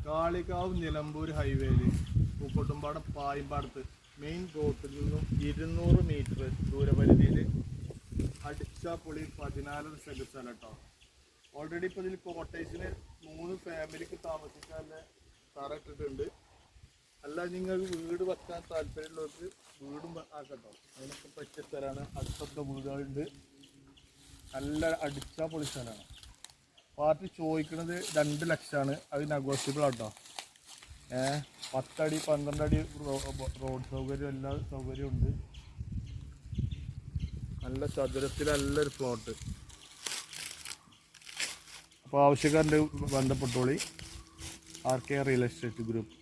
കാളികാവ് നിലമ്പൂർ ഹൈവേയിൽ പൂക്കോട്ടുംപാടം പായിമ്പാടത്ത് മെയിൻ റോഡിൽ നിന്നും 200 മീറ്റർ ദൂരപരിധിയിൽ അടിച്ചാപ്പൊളി 14 സെന്റ് സ്ഥലം കേട്ടോ. ഓൾറെഡി ഇപ്പോൾ ഇതിൽ കോട്ടേജിന് 3 ഫാമിലിക്ക് താമസിക്കാനുള്ള തറ ഇട്ടിട്ടുണ്ട്. അല്ല നിങ്ങൾക്ക് വീട് വെക്കാൻ താല്പര്യമുള്ളവർക്ക് വീടും ആക്കട്ടോ, അതിനൊക്കെ പറ്റിയ സ്ഥലമാണ്. അടുത്തൊക്കെ വീടുകളുണ്ട്. നല്ല അടിച്ചാപ്പൊളി സ്ഥലമാണ്. പാർട്ടി ചോദിക്കുന്നത് 2 ലക്ഷമാണ്. അത് നെഗോഷ്യബിൾ ആട്ടോ. 10 അടി 12 അടി റോഡ് സൗകര്യം, എല്ലാ സൗകര്യവും ഉണ്ട്. നല്ല ചതുരത്തിൽ നല്ലൊരു പ്ലോട്ട്. അപ്പോൾ ആവശ്യക്കാരൻ്റെ ബന്ധപ്പെട്ടോളി. RK real estate group.